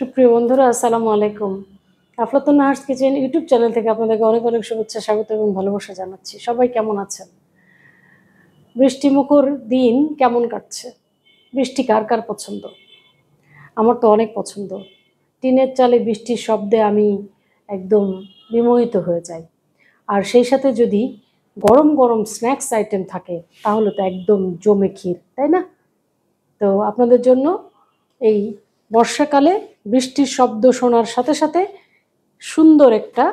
সুপ্রিয় বন্ধুরা, আসসালামু আলাইকুম। আফলাতুন নাহার্স কিচেন ইউটিউব চ্যানেল থেকে আপনাদেরকে অনেক অনেক শুভেচ্ছা, স্বাগত এবং ভালোবাসা জানাচ্ছি। সবাই কেমন আছেন? বৃষ্টিমুখর দিন কেমন কাটছে? বৃষ্টি কার কার পছন্দ? আমার তো অনেক পছন্দ। টিনের চালে বৃষ্টির শব্দে আমি একদম বিমোহিত হয়ে যাই। আর সেই সাথে যদি গরম গরম স্ন্যাক্স আইটেম থাকে তাহলে তো একদম জমে ক্ষীর, তাই না? তো আপনাদের জন্য এই বর্ষাকালে বৃষ্টির শব্দ শোনার সাথে সাথে সুন্দর একটা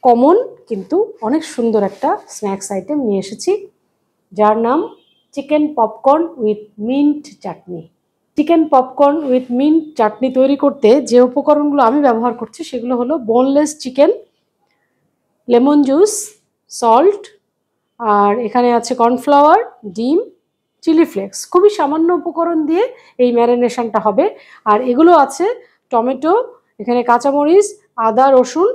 কমন কিন্তু অনেক সুন্দর একটা স্ন্যাক্স আইটেম নিয়ে এসেছি, যার নাম chicken popcorn with mint chutney. Chicken popcorn with mint chutney তৈরি করতে যে উপকরণগুলো আমি ব্যবহার করছি সেগুলো হলো boneless chicken, lemon juice, salt, আর এখানে আছে কর্নফ্লাওয়ার, ডিম, চিলি ফ্লেক্স। খুবই সামান্য উপকরণ দিয়ে এই ম্যারিনেশনটা হবে। আর এগুলো আছে টমেটো, এখানে কাঁচামরিচ, আদা, রসুন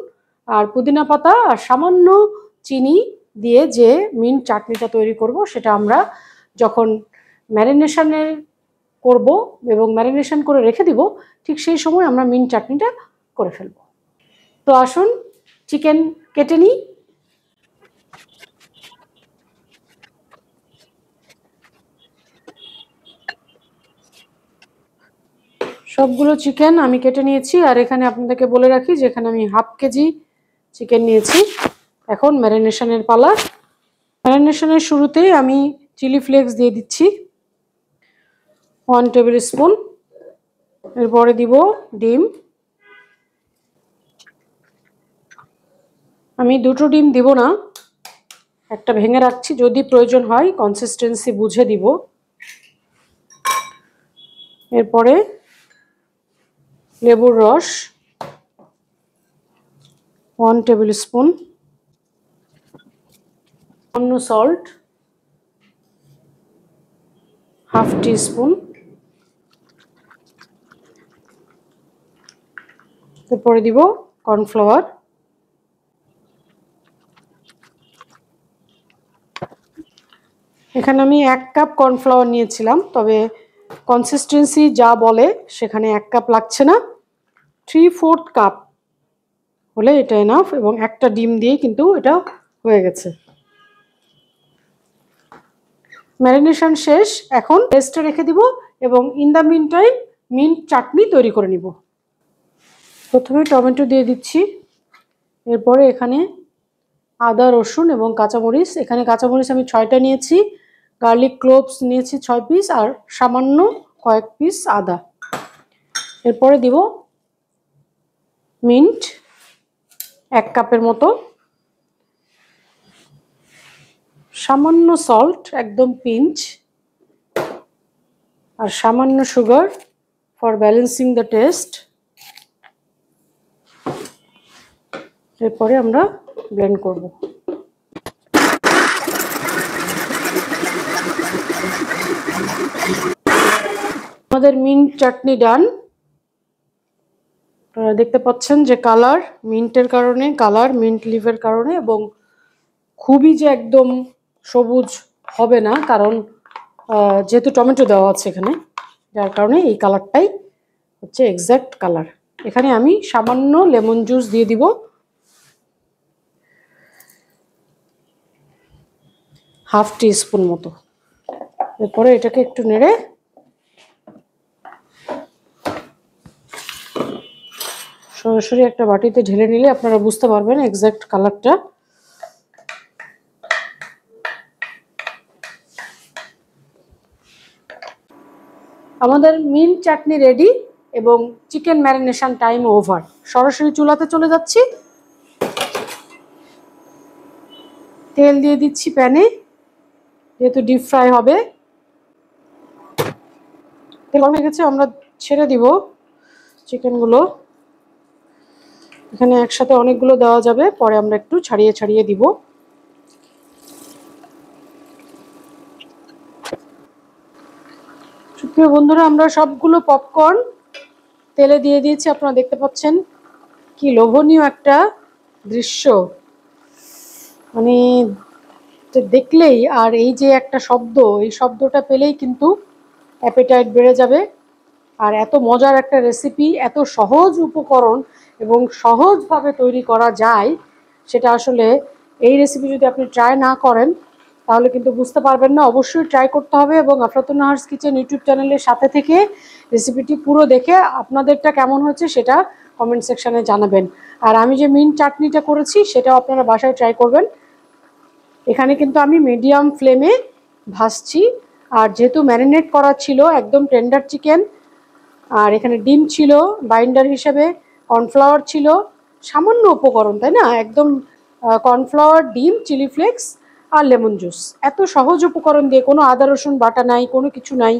আর পুদিনা পাতা আর সামান্য চিনি দিয়ে যে মিন্ট চাটনিটা তৈরি করব সেটা আমরা যখন ম্যারিনেশনের করব এবং ম্যারিনেশন করে রেখে দিব, ঠিক সেই সময় আমরা মিন্ট চাটনিটা করে ফেলব। তো আসুন চিকেন কেটে নিই। সবগুলো চিকেন আমি কেটে নিয়েছি। আর এখানে আপনাদেরকে বলে রাখি যে এখানে আমি হাফ কেজি চিকেন নিয়েছি। এখন ম্যারিনেশনের পালা। ম্যারিনেশনের শুরুতেই আমি চিলি ফ্লেক্স দিয়ে দিচ্ছি 1 টেবিল স্পুন। এরপরে দিব ডিম। আমি দুটো ডিম দিব না, একটা ভেঙে রাখছি, যদি প্রয়োজন হয় কনসিস্টেন্সি বুঝে দিব। এরপরে লেবুর রস 1 টেবিল স্পুন, সামান্য সল্ট হাফ টিস্পুন, এরপরে দিব কর্নফ্লাওয়ার। এখানে আমি 1 কাপ কর্নফ্লাওয়ার নিয়েছিলাম, তবে কনসিস্টেন্সি যা বলে সেখানে 1 কাপ লাগছে না, 3/4 কাপ হলে এটা এনাফ। এবং একটা ডিম দিয়ে কিন্তু এটা হয়ে গেছে। ম্যারিনেশন শেষ, এখন রেস্টে রেখে দিব এবং in the meantime mint chutney তৈরি করে নিব। প্রথমে টমেটো দিয়ে দিচ্ছি, এরপরে এখানে আদা, রসুন এবং কাঁচামরিচ। এখানে কাঁচামরিচ আমি 6টা নিয়েছি, গার্লিক ক্লোভস নিয়েছি 6 পিস আর সামান্য কয়েক পিস আদা। এরপরে দিব মিন্ট 1 কাপের মতো, সামান্য সল্ট একদম পিঞ্চ, আর সামান্য sugar for balancing the test. এরপরে আমরা ব্লেন্ড করব। আমাদের মিন্ট চাটনি ডান। দেখতে পাচ্ছেন যে কালার মিন্টের কারণে, কালার মিন্ট লিভের কারণে, এবং খুবই যে একদম সবুজ হবে না, কারণ যেহেতু টমেটো দেওয়া আছে এখানে, যার কারণে এই কালারটাই হচ্ছে এক্স্যাক্ট কালার। এখানে আমি সামান্য লেমন জুস দিয়ে দিব, হাফ টিস্পুন মতো। এরপরে এটাকে একটু নেড়ে সরাসরি একটা বাটিতে ঢেলে নিলে আপনারা বুঝতে পারবেন এক্স্যাক্ট কালারটা। আমাদের মিন্ট চাটনি রেডি এবং চিকেন ম্যারিনেশন টাইম ওভার। সরাসরি চুলাতে চলে যাচ্ছি। তেল দিয়ে দিচ্ছি প্যানে, যেহেতু ডিপ ফ্রাই হবে। তেল গরম হয়ে গেছে, আমরা ছেড়ে দিব চিকেনগুলো। এখানে একসাথে অনেকগুলো দেওয়া যাবে, পরে আমরা একটু ছাড়িয়ে ছাড়িয়ে দিব। সুপ্রিয় বন্ধুরা, আমরা সবগুলো পপকর্ন তেলে দিয়ে দিয়েছি। আপনারা দেখতে পাচ্ছেন কি লোভনীয় একটা দৃশ্য, মানে দেখলেই, আর এই যে একটা শব্দ, এই শব্দটা পেলেই কিন্তু অ্যাপেটাইট বেড়ে যাবে। আর এত মজার একটা রেসিপি, এত সহজ উপকরণ এবং সহজভাবে তৈরি করা যায়, সেটা আসলে এই রেসিপি যদি আপনি ট্রাই না করেন তাহলে কিন্তু বুঝতে পারবেন না। অবশ্যই ট্রাই করতে হবে এবং আফরাতুন নাহারস কিচেন ইউটিউব চ্যানেলের সাথে থেকে রেসিপিটি পুরো দেখে আপনাদেরটা কেমন হচ্ছে সেটা কমেন্ট সেকশানে জানাবেন। আর আমি যে মিন্ট চাটনিটা করেছি সেটাও আপনারা বাসায় ট্রাই করবেন। এখানে কিন্তু আমি মিডিয়াম ফ্লেমে ভাজছি। আর যেহেতু ম্যারিনেট করা ছিল একদম টেন্ডার চিকেন, আর এখানে ডিম ছিল বাইন্ডার হিসেবে, কর্নফ্লাওয়ার ছিল, সামান্য উপকরণ তাই না, একদম কর্নফ্লাওয়ার, ডিম, চিলি ফ্লেক্স আর লেমন জুস, এত সহজ উপকরণ দিয়ে, কোনো আদা রসুন বাটা নাই, কোনো কিছু নাই,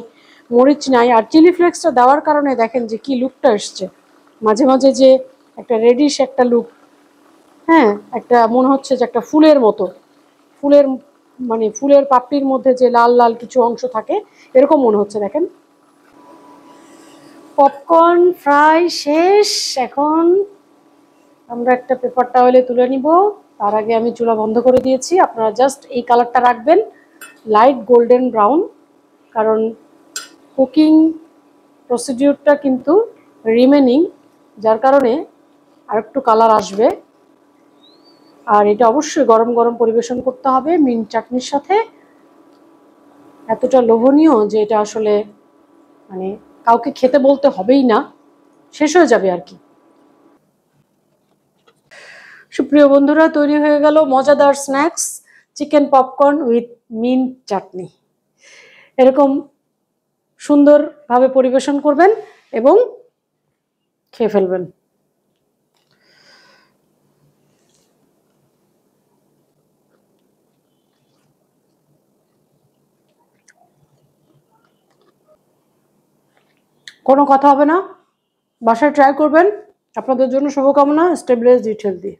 মরিচ নাই। আর চিলি ফ্লেক্সটা দেওয়ার কারণে দেখেন যে কি লুকটা এসছে, মাঝে মাঝে যে একটা রেডিশ একটা লুক, হ্যাঁ, একটা মনে হচ্ছে যে একটা ফুলের মতো, ফুলের মানে ফুলের পাপড়ির মধ্যে যে লাল লাল কিছু অংশ থাকে এরকম মনে হচ্ছে। দেখেন পপকর্ন ফ্রাই শেষ। এখন আমরা একটা পেপার টাওয়েলে তুলে নিব। তার আগে আমি চুলা বন্ধ করে দিয়েছি। আপনারা জাস্ট এই কালারটা রাখবেন, লাইট গোল্ডেন ব্রাউন, কারণ কুকিং প্রসিডিউরটা কিন্তু রিমেনিং, যার কারণে আরেকটু কালার আসবে। আর এটা অবশ্যই গরম গরম পরিবেশন করতে হবে মিন্ট চাটনির সাথে। এতটা লোভনীয় যে এটা আসলে মানে কাউকে খেতে বলতে হবেই না, শেষ হয়ে যাবে আর কি। সুপ্রিয় বন্ধুরা, তৈরি হয়ে গেল মজাদার snacks chicken popcorn with mint chutney. এরকম সুন্দরভাবে পরিবেশন করবেন এবং খেয়ে ফেলবেন। কোনো কথা হবে না, বাসায় ট্রাই করবেন। আপনাদের জন্য শুভকামনা। স্টে ব্লেসড, ইট হেলদি।